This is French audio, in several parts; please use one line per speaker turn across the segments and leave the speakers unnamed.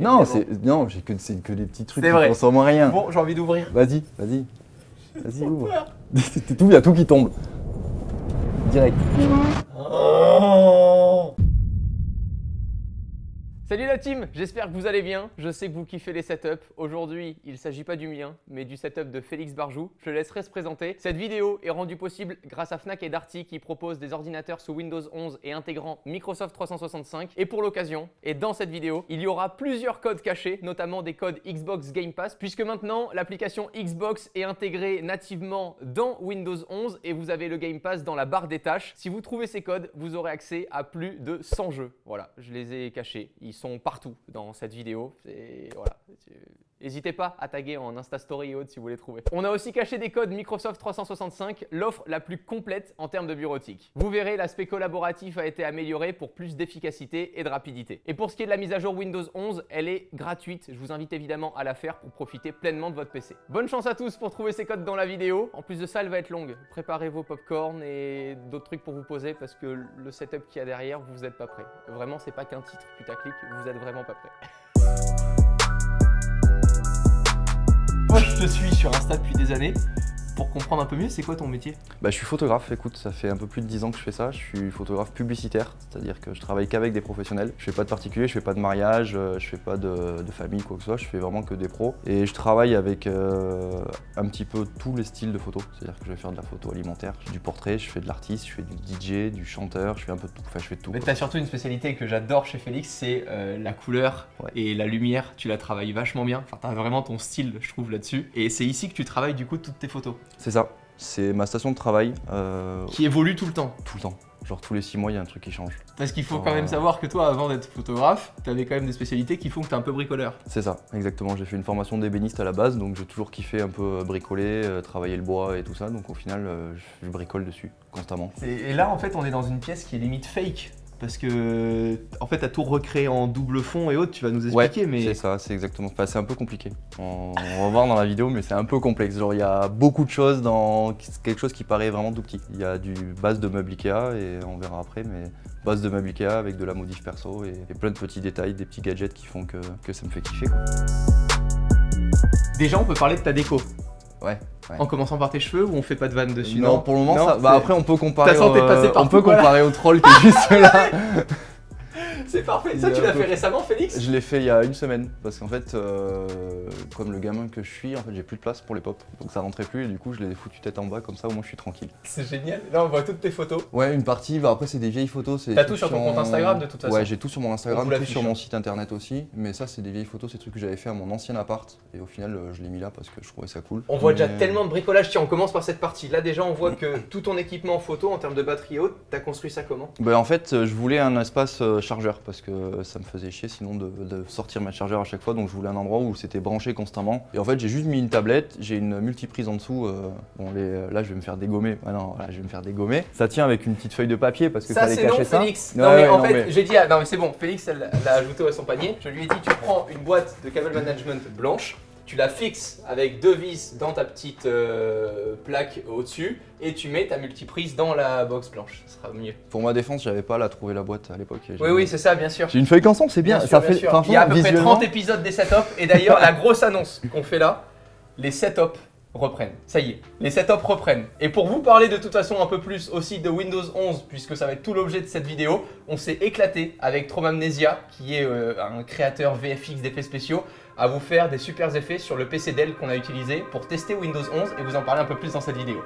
Non, non, c'est que des petits trucs
C'est
qui
vrai.
consomment rien.
Bon, j'ai envie d'ouvrir.
Vas-y, ouvre. C'est tout, il y a tout qui tombe. Direct.
Salut la team, j'espère que vous allez bien. Je sais que vous kiffez les setups. Aujourd'hui, il ne s'agit pas du mien, mais du setup de Félix Barjou. Je le laisserai se présenter. Cette vidéo est rendue possible grâce à Fnac et Darty qui proposent des ordinateurs sous Windows 11 et intégrant Microsoft 365. Et pour l'occasion, et dans cette vidéo, il y aura plusieurs codes cachés, notamment des codes Xbox Game Pass, puisque maintenant, l'application Xbox est intégrée nativement dans Windows 11 et vous avez le Game Pass dans la barre des tâches. Si vous trouvez ces codes, vous aurez accès à plus de 100 jeux. Voilà, je les ai cachés. Ils sont partout dans cette vidéo. Voilà. N'hésitez pas à taguer en Insta Story et autres si vous les trouvez. On a aussi caché des codes Microsoft 365, l'offre la plus complète en termes de bureautique. Vous verrez, l'aspect collaboratif a été amélioré pour plus d'efficacité et de rapidité. Et pour ce qui est de la mise à jour Windows 11, elle est gratuite. Je vous invite évidemment à la faire pour profiter pleinement de votre PC. Bonne chance à tous pour trouver ces codes dans la vidéo. En plus de ça, elle va être longue. Préparez vos popcorn et d'autres trucs pour vous poser parce que le setup qu'il y a derrière, vous n'êtes pas prêts. Vraiment, c'est pas qu'un titre putaclic, vous êtes vraiment pas prêts. Moi, je te suis sur Insta depuis des années. Pour comprendre un peu mieux, c'est quoi ton métier?
Bah, je suis photographe, écoute, ça fait un peu plus de 10 ans que je fais ça. Je suis photographe publicitaire, c'est-à-dire que je travaille qu'avec des professionnels. Je fais pas de particulier, je fais pas de mariage, je fais pas de famille, quoi que ce soit, je fais vraiment que des pros. Et je travaille avec un petit peu tous les styles de photos, c'est-à-dire que je vais faire de la photo alimentaire, du portrait, je fais de l'artiste, je fais du DJ, du chanteur, je fais un peu de tout, enfin je fais de tout.
Mais t'as surtout une spécialité que j'adore chez Félix, c'est la couleur et la lumière. Tu la travailles vachement bien, enfin t'as vraiment ton style, je trouve, là-dessus. Et c'est ici que tu travailles du coup toutes tes photos.
C'est ça, c'est ma station de travail.
Qui évolue tout le temps.
Tout le temps. Genre tous les 6 mois, il y a un truc qui change.
Parce qu'il faut quand même savoir que toi, avant d'être photographe, t'avais quand même des spécialités qui font que t'es un peu bricoleur.
C'est ça, exactement. J'ai fait une formation d'ébéniste à la base, donc j'ai toujours kiffé un peu bricoler, travailler le bois et tout ça. Donc au final, je bricole dessus constamment.
Et là, en fait, on est dans une pièce qui est limite fake. Parce que, en fait, t'as tout recréé en double fond et autres, tu vas nous expliquer, mais...
c'est ça, c'est exactement. Enfin, c'est un peu compliqué. On va voir dans la vidéo, mais c'est un peu complexe. Genre, il y a beaucoup de choses dans quelque chose qui paraît vraiment tout petit. Il y a du base de meubles Ikea, et on verra après, mais base de meubles Ikea avec de la modif perso et plein de petits détails, des petits gadgets qui font que ça me fait kiffer, quoi.
Déjà, on peut parler de ta déco.
Ouais.
En commençant par tes cheveux ou on fait pas de vanne dessus?
Non, pour le moment,
non,
ça... Bah après, on peut comparer,
comparer
au troll qui est juste là.
C'est parfait. Ça, tu l'as fait récemment, Félix?
Je l'ai fait il y a une semaine, parce qu'en fait, comme le gamin que je suis, en fait, j'ai plus de place pour les pop, donc ça rentrait plus et du coup, je l'ai foutu tête en bas, comme ça, au moins, je suis tranquille.
C'est génial. Là, on voit toutes tes photos.
Ouais, une partie, bah après, c'est des vieilles photos.
T'as tout sur ton compte Instagram, de toute façon?
Ouais, j'ai tout sur mon Instagram, tout sur
hein.
mon site internet aussi, mais ça, c'est des vieilles photos, c'est des trucs que j'avais fait à mon ancien appart, et au final, je l'ai mis là parce que je trouvais ça cool.
On voit déjà tellement de bricolage. Tiens, on commence par cette partie. Là, déjà, on voit que tout ton équipement photo, en termes de batterie et autres, t'as construit ça comment?
Bah en fait, je voulais un espace chargeur, parce que ça me faisait chier sinon de sortir ma chargeur à chaque fois, donc je voulais un endroit où c'était branché constamment. Et en fait, j'ai juste mis une tablette, j'ai une multiprise en dessous. Là, je vais me faire dégommer. Ah non, là, je vais me faire dégommer. Ça tient avec une petite feuille de papier parce que ça fallait cacher ça.
Félix. Non, mais en fait, j'ai dit, non, mais c'est bon, Félix, elle l'a ajouté à son panier. Je lui ai dit, tu prends une boîte de cable management blanche, tu la fixes avec 2 vis dans ta petite plaque au-dessus et tu mets ta multiprise dans la box blanche, ce sera mieux.
Pour ma défense, j'avais pas à trouver la boîte à l'époque.
Oui, c'est ça, bien sûr.
J'ai une feuille qu'ensemble, c'est bien. Ça fait,
il y a à peu près 30 épisodes des setups et d'ailleurs, la grosse annonce qu'on fait là, les setups reprennent. Ça y est, les setups reprennent. Et pour vous parler de toute façon un peu plus aussi de Windows 11, puisque ça va être tout l'objet de cette vidéo, on s'est éclaté avec Tromamnesia, qui est un créateur VFX d'effets spéciaux, à vous faire des super effets sur le PC Dell qu'on a utilisé pour tester Windows 11 et vous en parler un peu plus dans cette vidéo.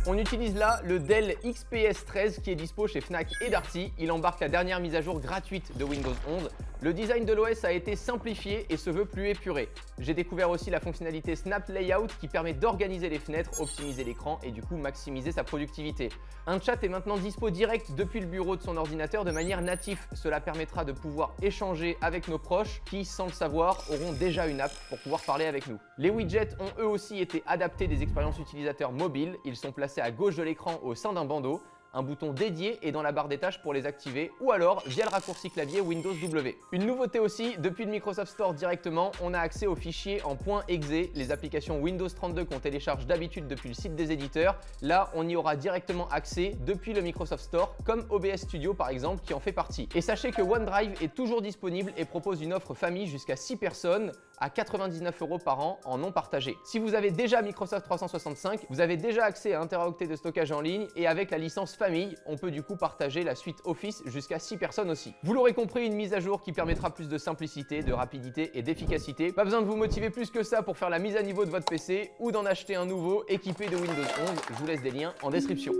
On utilise là le Dell XPS 13 qui est dispo chez Fnac et Darty. Il embarque la dernière mise à jour gratuite de Windows 11. Le design de l'OS a été simplifié et se veut plus épuré. J'ai découvert aussi la fonctionnalité Snap Layout qui permet d'organiser les fenêtres, optimiser l'écran et du coup maximiser sa productivité. Un chat est maintenant dispo direct depuis le bureau de son ordinateur de manière native. Cela permettra de pouvoir échanger avec nos proches qui, sans le savoir, auront déjà une app pour pouvoir parler avec nous. Les widgets ont eux aussi été adaptés des expériences utilisateurs mobiles. Ils sont placés à gauche de l'écran au sein d'un bandeau. un bouton dédié est dans la barre des tâches pour les activer ou alors via le raccourci clavier Windows W. Une nouveauté aussi, depuis le Microsoft Store directement, on a accès aux fichiers en .exe, les applications Windows 32 qu'on télécharge d'habitude depuis le site des éditeurs. Là, on y aura directement accès depuis le Microsoft Store, comme OBS Studio par exemple, qui en fait partie. Et sachez que OneDrive est toujours disponible et propose une offre famille jusqu'à 6 personnes à 99 € par an en non partagé. Si vous avez déjà Microsoft 365, vous avez déjà accès à 1 Teraoctet de stockage en ligne et avec la licence famille, on peut du coup partager la suite Office jusqu'à 6 personnes aussi. Vous l'aurez compris, une mise à jour qui permettra plus de simplicité, de rapidité et d'efficacité. Pas besoin de vous motiver plus que ça pour faire la mise à niveau de votre PC ou d'en acheter un nouveau équipé de Windows 11. Je vous laisse des liens en description.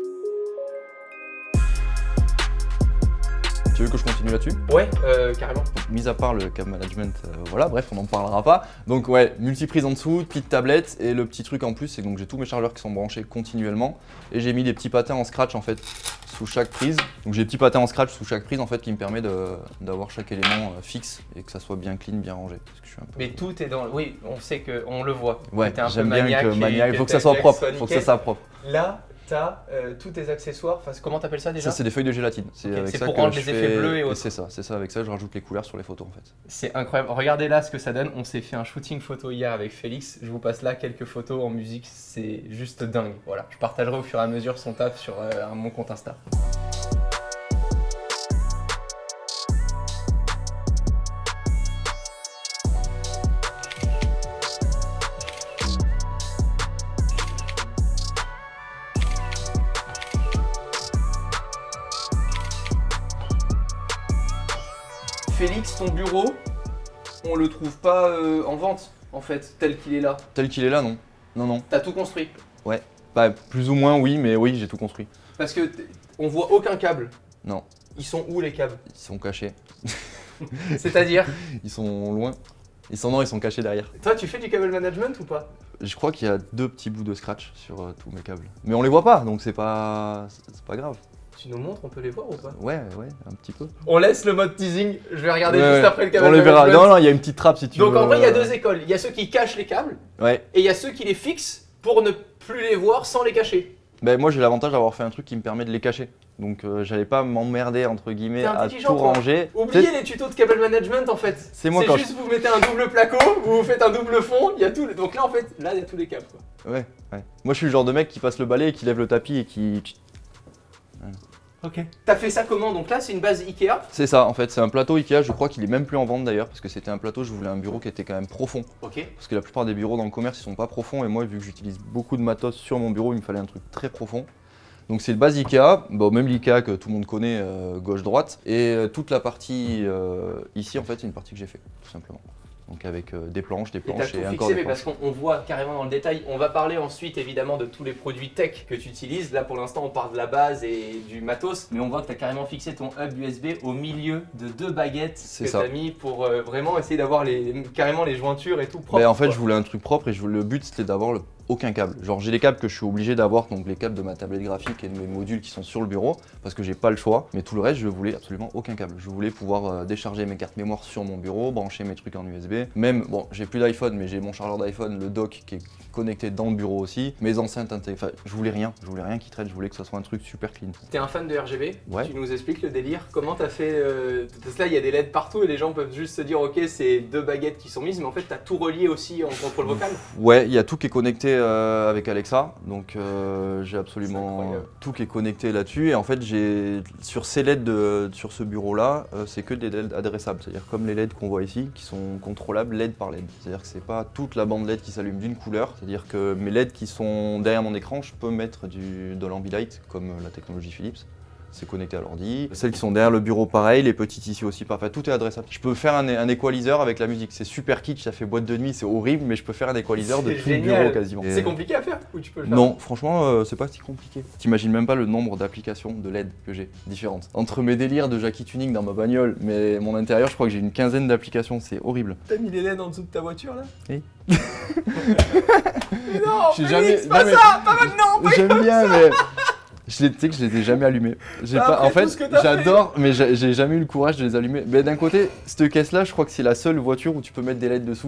Tu veux que je continue là-dessus?
Ouais, carrément.
Mis à part le câble management, voilà, bref, on n'en parlera pas. Donc ouais, multiprise en dessous, petite tablette, et le petit truc en plus, c'est que j'ai tous mes chargeurs qui sont branchés continuellement, et j'ai mis des petits patins en scratch en fait sous chaque prise. Donc j'ai des petits patins en scratch sous chaque prise en fait qui me permet d'avoir chaque élément fixe et que ça soit bien clean, bien rangé. Parce que je suis un peu...
Mais tout est dans... Oui, on sait qu'on le voit.
Ouais, j'aime bien que maniaque, il faut que ça soit propre, il faut que ça soit propre.
Là, t'as tous tes accessoires, enfin, comment t'appelles ça déjà?
Ça c'est des feuilles de gélatine.
C'est pour rendre les effets bleus et autres.
C'est ça, avec ça je rajoute les couleurs sur les photos en fait.
C'est incroyable, regardez là ce que ça donne, on s'est fait un shooting photo hier avec Félix, je vous passe là quelques photos en musique, c'est juste dingue. Voilà, je partagerai au fur et à mesure son taf sur mon compte Insta. Félix, ton bureau, on le trouve pas en vente en fait, tel qu'il est là.
Tel qu'il est là, non. Non.
T'as tout construit?
Ouais, bah plus ou moins oui, mais oui j'ai tout construit.
Parce que on voit aucun câble.
Non.
Ils sont où les câbles?
Ils sont cachés.
C'est-à-dire?
Ils sont loin. Ils sont cachés derrière.
Toi tu fais du cable management ou pas?
Je crois qu'il y a 2 petits bouts de scratch sur tous mes câbles. Mais on les voit pas, donc c'est pas grave.
Tu nous montres, on peut les voir ou pas?
Ouais, un petit peu.
On laisse le mode teasing, je vais regarder
Ouais,
juste après le câble
on les verra.
management.
Non, il y a une petite trappe si tu veux.
Donc en vrai il y a 2 écoles, il y a ceux qui cachent les câbles
Ouais.
et il y a ceux qui les fixent pour ne plus les voir sans les cacher.
Ben moi j'ai l'avantage d'avoir fait un truc qui me permet de les cacher. Donc j'allais pas m'emmerder entre guillemets
T'es
à
intelligent,
tout
quoi.
ranger.
Oubliez les tutos de cable management en fait.
C'est moi quand
juste vous mettez un double placo, vous faites un double fond, il y a tout. Donc là en fait, là il y a tous les câbles quoi.
Ouais. Moi je suis le genre de mec qui passe le balai et qui lève le tapis et qui...
Ok. T'as fait ça comment? Donc là c'est une base Ikea.
C'est ça en fait, c'est un plateau Ikea, je crois qu'il est même plus en vente d'ailleurs parce que c'était un plateau, je voulais un bureau qui était quand même profond.
Ok.
Parce que la plupart des bureaux dans le commerce ils sont pas profonds et moi vu que j'utilise beaucoup de matos sur mon bureau, il me fallait un truc très profond. Donc c'est une base Ikea, bon, même l'Ikea que tout le monde connaît, gauche-droite. Et toute la partie ici en fait c'est une partie que j'ai fait tout simplement. Donc avec des planches
Et t'as tout
et encore
fixé,
des
mais parce
planches.
qu'on voit carrément dans le détail. On va parler ensuite évidemment de tous les produits tech que tu utilises. Là pour l'instant on parle de la base et du matos. Mais on voit que t'as carrément fixé ton hub USB au milieu de 2 baguettes que t'as mis pour vraiment essayer d'avoir carrément les jointures et tout propre.
Ben, en fait je voulais un truc propre et le but c'était d'avoir aucun câble. Genre j'ai des câbles que je suis obligé d'avoir, donc les câbles de ma tablette graphique et de mes modules qui sont sur le bureau parce que j'ai pas le choix. Mais tout le reste je voulais absolument aucun câble. Je voulais pouvoir décharger mes cartes mémoire sur mon bureau, brancher mes trucs en USB. Même, bon j'ai plus d'iPhone mais j'ai mon chargeur d'iPhone, le dock qui est connecté dans le bureau aussi. Mes enceintes intégrées, enfin je voulais rien qui traite, je voulais que ça soit un truc super clean.
T'es un fan de RGB?
Ouais.
Tu nous expliques le délire? Comment t'as fait parce que là il y a des LED partout et les gens peuvent juste se dire ok c'est 2 baguettes qui sont mises mais en fait t'as tout relié aussi en contrôle vocal?
Ouais, il y a tout qui est connecté avec Alexa, donc j'ai absolument tout qui est connecté là-dessus. Et en fait, sur ces LED sur ce bureau-là, c'est que des LED adressables, c'est-à-dire comme les LED qu'on voit ici, qui sont contrôlables LED par LED. C'est-à-dire que c'est pas toute la bande LED qui s'allume d'une couleur, c'est-à-dire que mes LED qui sont derrière mon écran, je peux mettre de l'Ambilight, comme la technologie Philips. C'est connecté à l'ordi. Celles qui sont derrière le bureau, pareil, les petites ici aussi, parfait, tout est adressable. Je peux faire un equalizer avec la musique, c'est super kitsch, ça fait boîte de nuit, c'est horrible, mais je peux faire un equalizer de tout le bureau quasiment.
C'est compliqué à faire ou tu peux le faire?
Non, franchement, c'est pas si compliqué. T'imagines même pas le nombre d'applications de LED que j'ai, différentes. Entre mes délires de Jackie Tuning dans ma bagnole, mais mon intérieur, je crois que j'ai une quinzaine d'applications, c'est horrible.
T'as mis les LED en dessous de ta voiture là?
Oui.
Mais non,
J'ai
Félix,
jamais-
pas
non, mais-
ça, pas maintenant, pas
J'aime bien, mais... Tu sais que je les ai jamais allumés.
Après
En fait,
tout ce que t'as
j'adore, mais j'ai jamais eu le courage de les allumer. Mais d'un côté, cette caisse-là, je crois que c'est la seule voiture où tu peux mettre des LED dessus.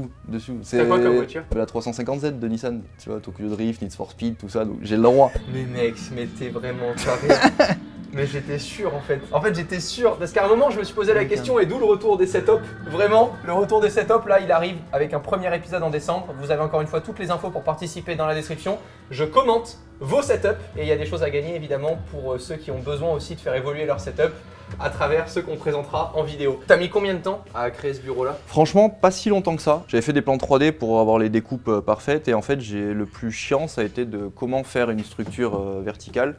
T'as quoi comme voiture?
La 350Z de Nissan. Tu vois, Tokyo Drift, Need for Speed, tout ça. Donc j'ai le droit.
Mais mec, mais t'es vraiment taré. Mais j'étais sûr en fait. En fait j'étais sûr, parce qu'à un moment je me suis posé la question et d'où le retour des setups. Vraiment, le retour des setups là il arrive avec un premier épisode en décembre. Vous avez encore une fois toutes les infos pour participer dans la description. Je commente vos setups et il y a des choses à gagner évidemment pour ceux qui ont besoin aussi de faire évoluer leur setup à travers ceux qu'on présentera en vidéo. T'as mis combien de temps à créer ce bureau là?
Franchement, pas si longtemps que ça. J'avais fait des plans 3D pour avoir les découpes parfaites et en fait, le plus chiant, ça a été de comment faire une structure verticale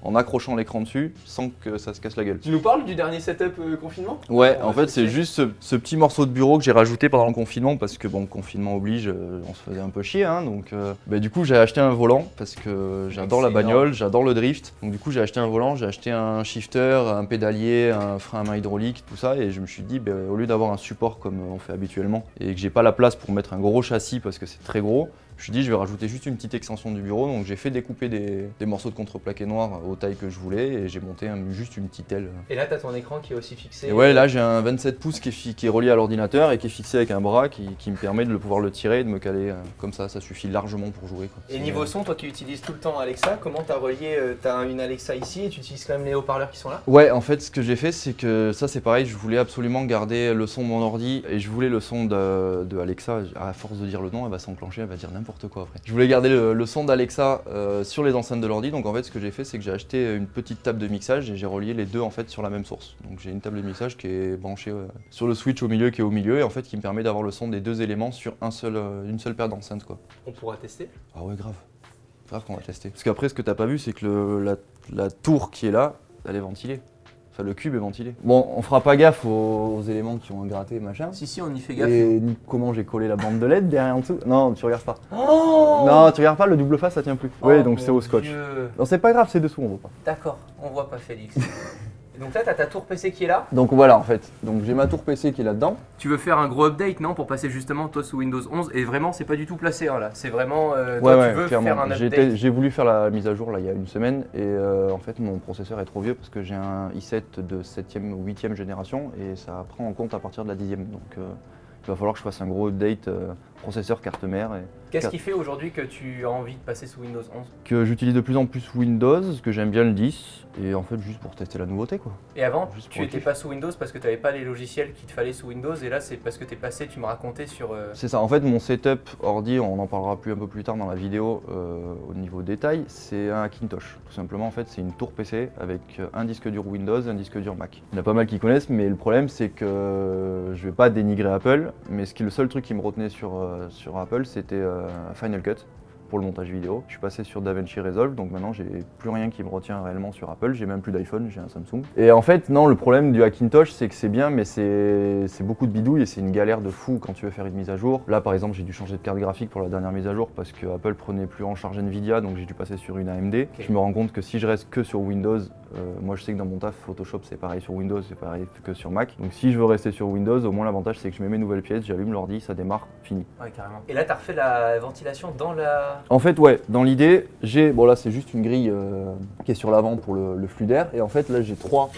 en accrochant l'écran dessus sans que ça se casse la gueule.
Tu nous parles du dernier setup confinement?
Ouais, en fait c'est juste ce petit morceau de bureau que j'ai rajouté pendant le confinement parce que bon, confinement oblige, on se faisait un peu chier, hein, donc du coup j'ai acheté un volant parce que j'adore la bagnole, j'adore le drift, donc du coup j'ai acheté un volant, j'ai acheté un shifter, un pédalier, un frein à main hydraulique, tout ça, et je me suis dit au lieu d'avoir un support comme on fait habituellement et que j'ai pas la place pour mettre un gros châssis parce que c'est très gros, je me suis dit je vais rajouter juste une petite extension du bureau, donc j'ai fait découper des morceaux de contreplaqué noir aux tailles que je voulais et j'ai monté juste une petite aile.
Et là t'as ton écran qui est aussi fixé.
Et ouais, là j'ai un 27 pouces qui est relié à l'ordinateur et qui est fixé avec un bras qui me permet de pouvoir le tirer et de me caler comme ça suffit largement pour jouer, quoi.
Et niveau son, toi qui utilises tout le temps Alexa, comment t'as relié, t'as une Alexa ici et tu utilises quand même les haut-parleurs qui sont là?
Ouais, en fait ce que j'ai fait c'est que ça c'est pareil, je voulais absolument garder le son de mon ordi et je voulais le son de Alexa, à force de dire le nom elle va s'enclencher, elle va dire n'importe quoi après. Je voulais garder le son d'Alexa sur les enceintes de l'ordi, donc en fait ce que j'ai fait c'est que j'ai acheté une petite table de mixage et j'ai relié les deux en fait sur la même source. Donc j'ai une table de mixage qui est branchée sur le switch au milieu qui est au milieu et en fait qui me permet d'avoir le son des deux éléments sur une seule paire d'enceintes, quoi.
On pourra tester?
Ah ouais, grave. Grave qu'on va tester. Parce qu'après ce que t'as pas vu c'est que la tour qui est là, elle est ventilée. Enfin, le cube est ventilé. Bon, on fera pas gaffe aux éléments qui ont gratté, machin.
Si, on y fait gaffe.
Et comment j'ai collé la bande de LED derrière en dessous? Non, tu regardes pas.
Oh
non, tu regardes pas, le double face ça tient plus. Oui, donc c'est au scotch.
Dieu.
Non, c'est pas grave, c'est dessous, on voit pas.
D'accord, on voit pas Félix. Donc là, t'as ta tour PC qui est là.
Donc voilà, en fait. Donc j'ai ma tour PC qui est là-dedans.
Tu veux faire un gros update, non? Pour passer justement toi sous Windows 11. Et vraiment, c'est pas du tout placé hein, là. C'est vraiment.
Ouais,
tu veux
clairement.
faire un update.
J'ai voulu faire la mise à jour là il y a une semaine et en fait mon processeur est trop vieux parce que j'ai un i7 de 7e ou 8e génération et ça prend en compte à partir de la 10e. Donc il va falloir que je fasse un gros update processeur, carte mère.
Qu'est-ce qui fait aujourd'hui que tu as envie de passer sous Windows 11?
Que j'utilise de plus en plus Windows, que j'aime bien le 10 et en fait juste pour tester la nouveauté, quoi.
Et avant,
Juste
tu
pour
étais pas sous Windows parce que tu n'avais pas les logiciels qu'il te fallait sous Windows et là c'est parce que tu es passé, tu me racontais sur...
C'est ça, en fait mon setup ordi, on en parlera un peu plus tard dans la vidéo au niveau détail, c'est un Hackintosh. Tout simplement en fait c'est une tour PC avec un disque dur Windows et un disque dur Mac. Il y en a pas mal qui connaissent mais le problème c'est que je vais pas dénigrer Apple, mais le seul truc qui me retenait sur Apple c'était Final Cut. Pour le montage vidéo. Je suis passé sur DaVinci Resolve, donc maintenant j'ai plus rien qui me retient réellement sur Apple, j'ai même plus d'iPhone, j'ai un Samsung. Et en fait, non, le problème du Hackintosh, c'est que c'est bien, mais c'est beaucoup de bidouille et c'est une galère de fou quand tu veux faire une mise à jour. Là, par exemple, j'ai dû changer de carte graphique pour la dernière mise à jour parce que Apple prenait plus en charge Nvidia, donc j'ai dû passer sur une AMD. Okay. Je me rends compte que si je reste que sur Windows, moi je sais que dans mon taf, Photoshop c'est pareil sur Windows, c'est pareil que sur Mac. Donc si je veux rester sur Windows, au moins l'avantage c'est que je mets mes nouvelles pièces, j'allume l'ordi, ça démarre, fini.
Ouais, carrément. Et là, tu as refait la ventilation dans la...
En fait, ouais, dans l'idée, bon là c'est juste une grille qui est sur l'avant pour le flux d'air. Et en fait là j'ai trois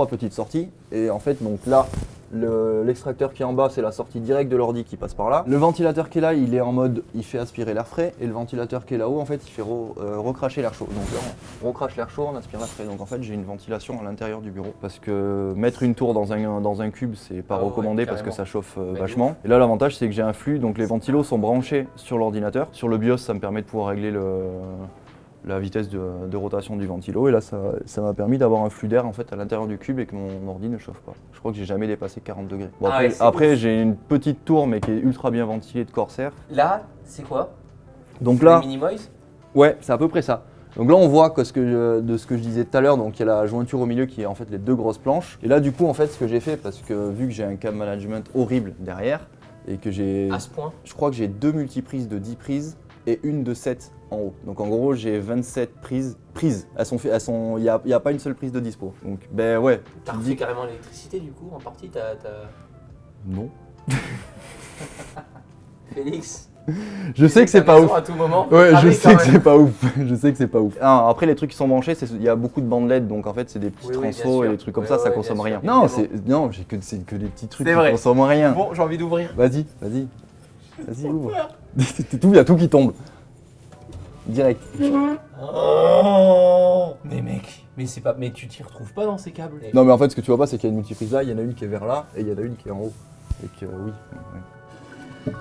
petites sorties. Et en fait donc là, l'extracteur qui est en bas c'est la sortie directe de l'ordi qui passe par là. Le ventilateur qui est là il est en mode, il fait aspirer l'air frais. Et le ventilateur qui est là-haut en fait il fait recracher l'air chaud. Donc là on recrache l'air chaud, on aspire l'air frais. Donc en fait j'ai une ventilation à l'intérieur du bureau. Parce que mettre une tour dans un cube c'est pas recommandé parce que ça chauffe vachement. Et là l'avantage c'est que j'ai un flux, donc les ventilos sont branchés sur l'ordinateur. Sur le BIOS ça me permet de pouvoir régler la vitesse de rotation du ventilo et là ça m'a permis d'avoir un flux d'air en fait à l'intérieur du cube et que mon ordi ne chauffe pas. Je crois que j'ai jamais dépassé 40 degrés. Bon, après j'ai une petite tour mais qui est ultra bien ventilée de Corsair.
Là c'est quoi?
Donc là,
Minimoise?
Ouais, c'est à peu près ça. Donc là on voit que de ce que je disais tout à l'heure, donc il y a la jointure au milieu qui est en fait les deux grosses planches. Et là du coup en fait ce que j'ai fait, parce que vu que j'ai un câble management horrible derrière et que j'ai...
À ce point?
Je crois que j'ai 2 multiprises de 10 prises et une de 7 en haut. Donc en gros j'ai 27 prises. Il n'y a pas une seule prise de dispo. Donc ben ouais.
T'as refait carrément l'électricité du coup en partie
Non.
Félix,
je sais que c'est pas ouf.
À tout moment.
Ouais, je sais que c'est pas ouf. Je sais que c'est pas ouf. Ah, après les trucs qui sont branchés, il y a beaucoup de bandes LED, donc en fait c'est des petits transfos et des trucs comme ça consomme rien. Non, c'est que des petits trucs qui consomment rien.
Bon, j'ai envie d'ouvrir.
Vas-y, ouvre. Il y a tout qui tombe. direct.
Oh mais mec, mais c'est pas, mais tu t'y retrouves pas dans ces câbles.
Non mais en fait ce que tu vois pas c'est qu'il y a une multiprise là, il y en a une qui est vers là et il y en a une qui est en haut. Et que oui. Ouais.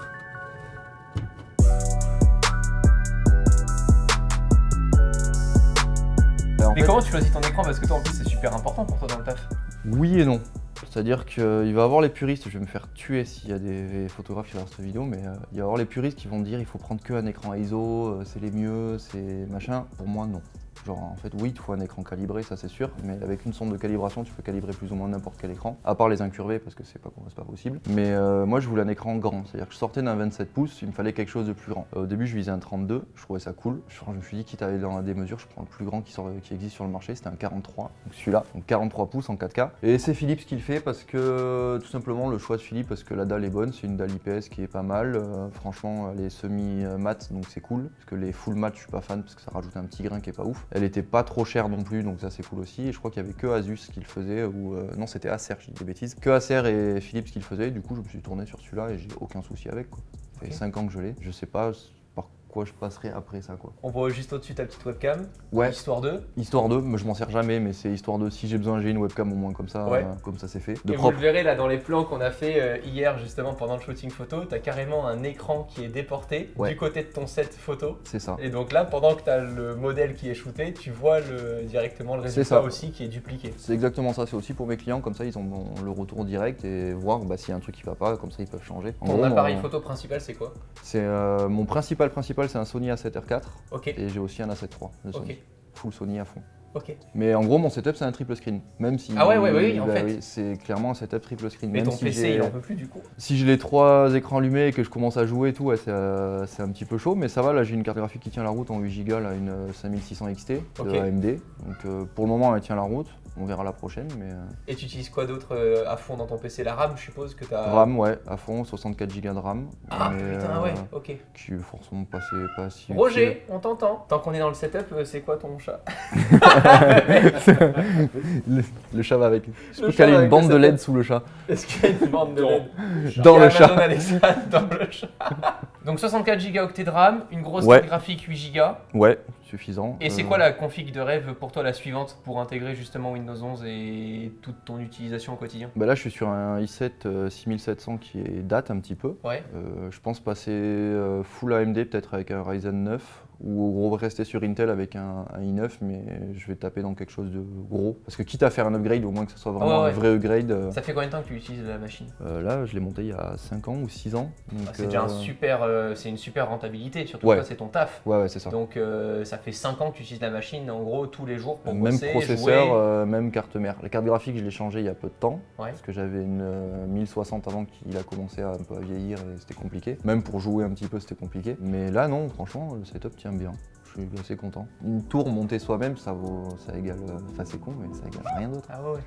Mais comment tu choisis ton écran? Parce que toi en plus c'est super important pour toi dans le taf.
Oui et non. C'est-à-dire qu'il va y avoir les puristes, je vais me faire tuer s'il y a des photographes qui regardent cette vidéo, mais il va y avoir les puristes qui vont dire il faut prendre qu'un écran ISO, c'est les mieux, c'est machin. Pour moi non. Genre en fait oui, il te faut un écran calibré, ça c'est sûr, mais avec une sonde de calibration tu peux calibrer plus ou moins n'importe quel écran, à part les incurvés parce que c'est pas possible. Mais moi je voulais un écran grand, c'est-à-dire que je sortais d'un 27 pouces, il me fallait quelque chose de plus grand. Au début je visais un 32, je trouvais ça cool. Je me suis dit quitte à aller dans des mesures, je prends le plus grand qui existe sur le marché, c'était un 43, donc celui-là, donc 43 pouces en 4K. Et c'est Philips qui le fait parce que tout simplement le choix de Philips parce que la dalle est bonne, c'est une dalle IPS qui est pas mal. Franchement elle est semi-mat donc c'est cool, parce que les full mat je suis pas fan parce que ça rajoute un petit grain qui est pas ouf. Elle était pas trop chère non plus, donc ça c'est cool aussi. Et je crois qu'il y avait que Asus qui le faisait, ou non c'était Acer, je dis des bêtises. Que Acer et Philips qui le faisaient, du coup je me suis tourné sur celui-là et j'ai aucun souci avec quoi. Ça fait 5 ans que je l'ai, je sais pas par quoi je passerai après ça quoi.
On voit juste au-dessus ta petite webcam,
Ouais.
histoire de.
Histoire de, mais je m'en sers jamais, mais c'est histoire de si j'ai besoin j'ai une webcam au moins comme ça c'est fait. De
Et
propre.
vous le verrez là dans les plans qu'on a fait hier justement pendant le shooting photo, t'as carrément un écran qui est déporté du côté de ton set photo.
C'est ça.
Et donc là, pendant que t'as le modèle qui est shooté, tu vois directement le résultat aussi qui est dupliqué.
C'est exactement ça, c'est aussi pour mes clients, comme ça ils ont le retour direct et voir s'il y a un truc qui va pas, comme ça ils peuvent changer.
Ton appareil photo principal c'est quoi?
C'est mon principal c'est un Sony A7R IV et j'ai aussi un A7 III de Sony. Full Sony à fond. Mais en gros mon setup c'est un triple screen, même si
en fait.
Oui, c'est clairement un setup triple screen.
Mais
même
ton PC il en peut plus du coup.
Si j'ai les 3 écrans allumés et que je commence à jouer et tout, c'est un petit peu chaud, mais ça va, là j'ai une carte graphique qui tient la route en 8 Go, là, une 5600 XT de AMD, donc pour le moment elle tient la route. On verra la prochaine, mais...
Et tu utilises quoi d'autre à fond dans ton PC? La RAM, je suppose que t'as...
RAM, ouais, à fond, 64 Go de RAM.
Ah putain, ouais, ok.
Qui est forcément pas si
Roger,
utile.
on t'entend. Tant qu'on est dans le setup, c'est quoi ton chat?
Le chat va avec. Je peux caler une bande de LED sous le chat.
Est-ce qu'il y a une bande de LED
dans le chat.
Dans le chat. Donc 64 Go de RAM, une grosse carte graphique 8 Go.
Ouais, suffisant.
Et c'est quoi la config de rêve pour toi, la suivante, pour intégrer justement Windows 11 et toute ton utilisation au quotidien?
Là je suis sur un i7 6700 qui date un petit peu. Je pense passer full AMD peut-être avec un Ryzen 9. Ou rester sur Intel avec un i9, mais je vais taper dans quelque chose de gros. Parce que quitte à faire un upgrade, au moins que ce soit vraiment un vrai upgrade.
Ça fait combien de temps que tu utilises la machine?
Là, je l'ai montée il y a 5 ans ou 6 ans.
C'est déjà c'est une super rentabilité, surtout toi c'est ton taf.
Ouais, c'est ça.
Donc ça fait 5 ans que tu utilises la machine, en gros, tous les jours pour
même
bosser,
processeur, même carte mère. La carte graphique, je l'ai changée il y a peu de temps.
Ouais.
Parce que j'avais une 1060 avant qu'il a commencé un peu à vieillir et c'était compliqué. Même pour jouer un petit peu, c'était compliqué. Mais là, non, franchement, le setup tient bien. Je suis assez content. Une tour montée soi-même, ça égale, enfin c'est con, mais ça égale rien d'autre.
Ah ouais.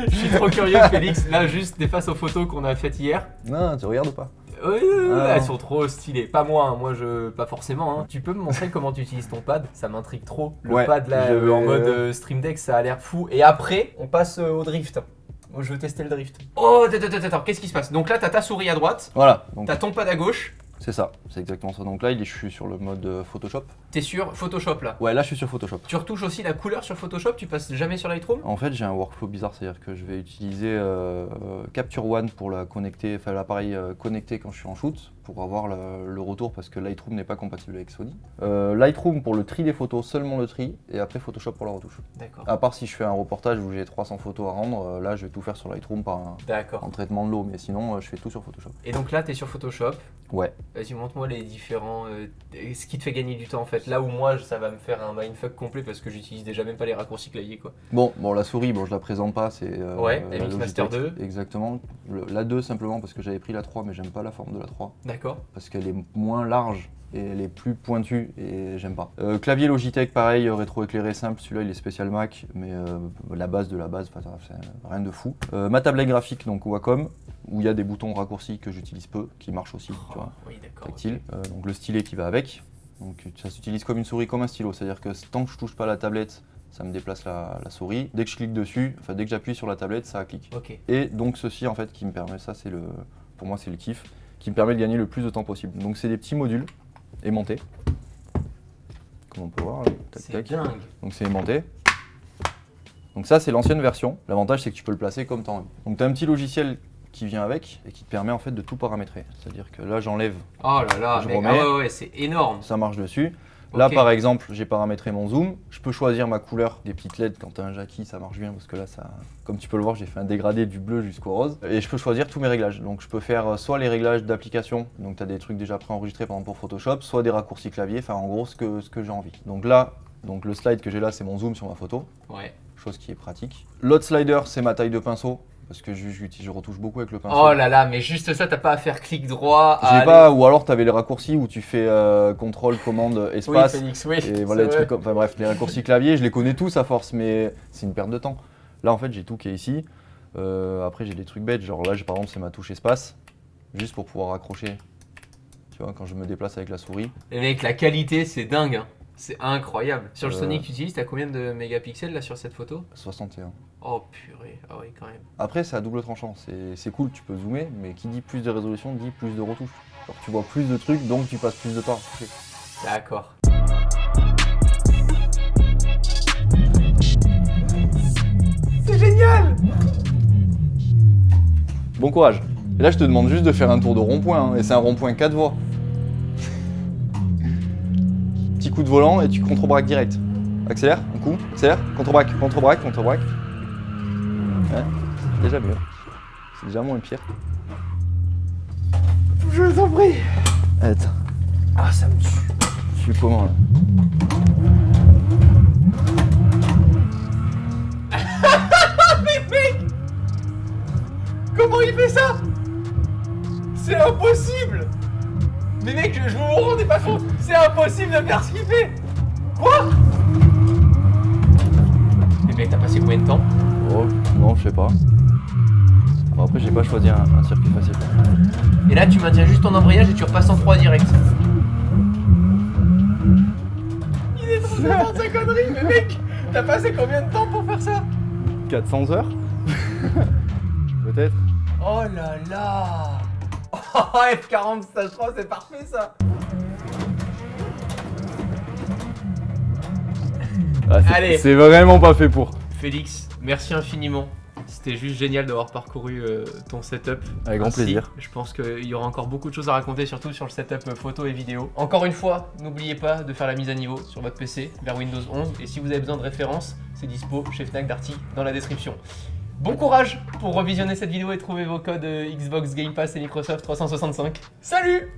Je suis trop curieux, Félix. Là, juste des faces aux photos qu'on a faites hier.
Non, tu regardes ou pas?
Oui, elles sont trop stylées. Pas moi, moi pas forcément. Tu peux me montrer comment tu utilises ton pad? Ça m'intrigue trop. Le pad là, en mode Stream Deck, ça a l'air fou. Et après, on passe au drift. Je veux tester le drift. Oh, attends, qu'est-ce qui se passe? Donc là, t'as ta souris à droite.
Voilà.
T'as ton pad à gauche.
C'est ça, c'est exactement ça. Donc là, je suis sur le mode Photoshop.
T'es sur Photoshop là?
Ouais, là je suis sur Photoshop.
Tu retouches aussi la couleur sur Photoshop? Tu passes jamais sur Lightroom?
En fait, j'ai un workflow bizarre, c'est-à-dire que je vais utiliser Capture One pour l'appareil connecté quand je suis en shoot, pour avoir le retour parce que Lightroom n'est pas compatible avec Sony. Lightroom pour le tri des photos, seulement le tri, et après Photoshop pour la retouche.
D'accord.
À part si je fais un reportage où j'ai 300 photos à rendre, là je vais tout faire sur Lightroom en traitement de l'eau, mais sinon je fais tout sur Photoshop.
Et donc là, t'es sur Photoshop.
Ouais.
Vas-y, montre-moi les différents. Ce qui te fait gagner du temps en fait. Là où moi, ça va me faire un mindfuck complet parce que j'utilise déjà même pas les raccourcis clavier quoi.
Bon, la souris, je la présente pas, c'est.
la MX Master 2.
Exactement. La 2 simplement parce que j'avais pris la 3, mais j'aime pas la forme de la 3.
D'accord.
Parce qu'elle est moins large et elle est plus pointue et j'aime pas. Clavier Logitech, pareil, rétro-éclairé simple, celui-là il est spécial Mac, mais la base de la base, c'est rien de fou. Ma tablette graphique, donc Wacom, où il y a des boutons raccourcis que j'utilise peu, qui marchent aussi, tu vois,
oui, d'accord,
tactile. Donc le stylet qui va avec. Donc ça s'utilise comme une souris, comme un stylo, c'est-à-dire que tant que je touche pas la tablette, ça me déplace la souris. Dès que je clique dessus, dès que j'appuie sur la tablette, ça clique.
Okay.
Et donc ceci en fait qui me permet, ça c'est pour moi c'est le kiff, qui me permet de gagner le plus de temps possible. Donc c'est des petits modules aimantés, comme on peut voir. Là. Tac,
C'est
tac.
dingue.
Donc c'est aimanté. Donc ça c'est l'ancienne version. L'avantage c'est que tu peux le placer comme tu as envie. Donc tu as un petit logiciel qui vient avec et qui te permet en fait de tout paramétrer. C'est-à-dire que là j'enlève,
Oh là là,
Je
mec.
remets.
Ah ouais, c'est énorme.
ça marche dessus. Là
Ok.
par exemple j'ai paramétré mon zoom, je peux choisir ma couleur, des petites LED quand tu as un Jackie ça marche bien parce que là ça, comme tu peux le voir j'ai fait un dégradé du bleu jusqu'au rose et je peux choisir tous mes réglages. Donc je peux faire soit les réglages d'application, donc tu as des trucs déjà préenregistrés par exemple pour Photoshop, soit des raccourcis clavier, enfin en gros ce que j'ai envie. Donc là, donc le slide que j'ai là c'est mon zoom sur ma photo,
Ouais.
chose qui est pratique. L'autre slider c'est ma taille de pinceau parce que je retouche beaucoup avec le pinceau.
Oh là là, mais juste ça, t'as pas à faire clic droit.
J'ai pas, ou alors tu avais les raccourcis où tu fais contrôle, commande,
Oui,
espace.
Félix, oui.
Et voilà les trucs comme, enfin bref, les raccourcis clavier, je les connais tous à force, mais c'est une perte de temps. Là en fait j'ai tout qui est ici. Après j'ai des trucs bêtes, genre là par exemple c'est ma touche espace, juste pour pouvoir accrocher. Tu vois, quand je me déplace avec la souris.
Et mec, la qualité, c'est dingue. Hein. C'est incroyable. Sur le
Euh.
Sony que tu utilises, t'as combien de mégapixels là sur cette photo?
61.
Oh purée, ah oui, quand même.
Après c'est à double tranchant, c'est cool, tu peux zoomer, mais qui dit plus de résolution dit plus de retouches. Alors tu vois plus de trucs, donc tu passes plus de temps à retoucher.
D'accord. C'est génial!
Bon courage. Et là je te demande juste de faire un tour de rond-point, hein, et c'est un rond-point 4 voies. Petit coup de volant et tu contre-braques direct. Accélère, un coup, accélère, contre-braque, contre-braque, contre-braque. Ouais, c'est déjà mieux. C'est déjà moins pire.
Je t'en prie!
Attends,
Ah, ça me tue.
je suis comment là?
Mais mec! Comment il fait ça? C'est impossible! Mais mec, je vous vous rendez pas compte! C'est impossible de faire ce qu'il fait! Quoi? Mais mec, t'as passé combien de temps?
Oh, non, je sais pas. Bon, après, j'ai pas choisi un circuit facile.
Et là, tu maintiens juste ton embrayage et tu repasses en 3 direct. Il est trop fort de sa connerie, mais mec, t'as passé combien de temps pour faire ça?
400 heures Peut-être.
Oh là là! Oh, F40 stage 3, c'est parfait ça!
Ah,
Allez.
c'est vraiment pas fait pour.
Félix, merci infiniment. C'était juste génial d'avoir parcouru ton setup.
Avec grand
ainsi.
plaisir.
Je pense qu'il y aura encore beaucoup de choses à raconter, surtout sur le setup photo et vidéo. Encore une fois, n'oubliez pas de faire la mise à niveau sur votre PC vers Windows 11. Et si vous avez besoin de références, c'est dispo chez Fnac Darty dans la description. Bon courage pour revisionner cette vidéo et trouver vos codes Xbox Game Pass et Microsoft 365. Salut!